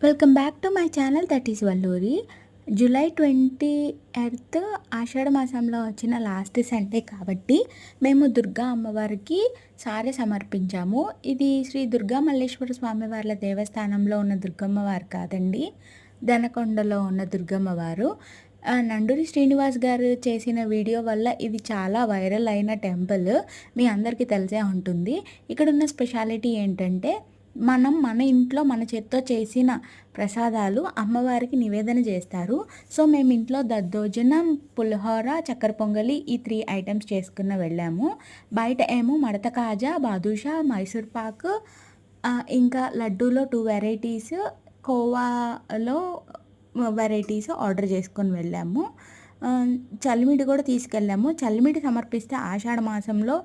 Welcome back to my channel that is Valluri. July 28 ఆషాఢ మాసంలో వచ్చిన last Sunday కాబట్టి మేము దుర్గా అమ్మవారికి సారె సమర్పించాము. ఇది శ్రీ దుర్గా మల్లేశ్వర స్వామి వార్ల దేవస్థానంలో ఉన్న దుర్గమ్మవారు కాదండి, దనకొండలో ఉన్న దుర్గమ్మవారు. నండూరి శ్రీనివాస్ గారు చేసిన వీడియో వల్ల ఇది చాలా వైరల్ అయిన టెంపుల్, మీ అందరికీ తెలిసే ఉంటుంది. ఇక్కడున్న స్పెషాలిటీ ఏంటంటే మన ఇంట్లో మన చేత్తో చేసిన ప్రసాదాలు అమ్మవారికి నివేదన చేస్తారు. సో మేము ఇంట్లో దద్దోజనం, పులిహోర, చక్కెర పొంగలి ఈ 3 ఐటమ్స్ చేసుకున్న వెళ్ళాము. బయట ఏమో మడత కాజా, బాదుషా, మైసూర్ పాక్, ఇంకా లడ్డూలో 2 వెరైటీస్, కోవాలో వెరైటీస్ ఆర్డర్ చేసుకొని వెళ్ళాము. చలిమిడి కూడా తీసుకెళ్ళాము. చలిమిడి సమర్పిస్తే ఆషాఢ మాసంలో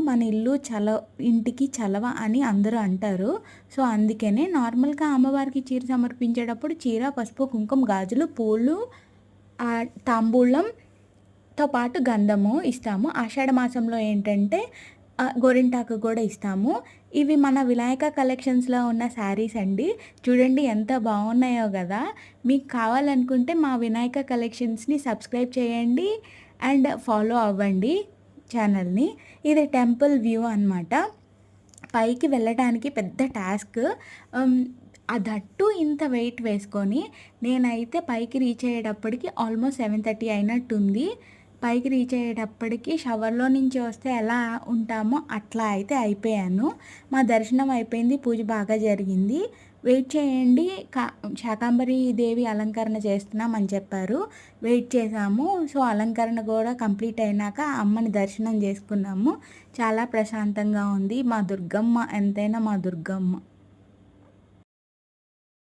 మన ఇల్లు ఇంటికి చలవ అని అందరూ అంటారు. సో అందుకనే నార్మల్గా అమ్మవారికి చీర సమర్పించేటప్పుడు చీర, పసుపు, కుంకుమ, గాజులు, పూలు, తాంబూలంతో పాటు గంధము ఇస్తాము. ఆషాఢ మాసంలో ఏంటంటే గోరింటాకు కూడా ఇస్తాము. ఇవి మన వినాయక కలెక్షన్స్లో ఉన్న శారీస్ అండి. చూడండి ఎంత బాగున్నాయో కదా. మీకు కావాలనుకుంటే మా వినాయక కలెక్షన్స్ని సబ్స్క్రైబ్ చేయండి అండ్ ఫాలో అవ్వండి ఛానల్ని. ఇది టెంపుల్ వ్యూ అనమాట. పైకి వెళ్ళడానికి పెద్ద టాస్క్. అదట్టు ఇంత వెయిట్ వేసుకొని నేనైతే పైకి రీచ్ అయ్యేటప్పటికి ఆల్మోస్ట్ 7:30 అయినట్టుంది. పైకి రీచ్ అయ్యేటప్పటికి షవర్లో నుంచి వస్తే ఎలా ఉంటామో అట్లా అయితే అయిపోయాను. మా దర్శనం అయిపోయింది, పూజ బాగా జరిగింది. వెయిట్ చేయండి, శాకాంబరి దేవి అలంకరణ చేస్తున్నామని చెప్పారు. వెయిట్ చేసాము. సో అలంకరణ కూడా కంప్లీట్ అయినాక అమ్మని దర్శనం చేసుకున్నాము. చాలా ప్రశాంతంగా ఉంది. మా దుర్గమ్మ ఎంతైనా మా దుర్గమ్మ.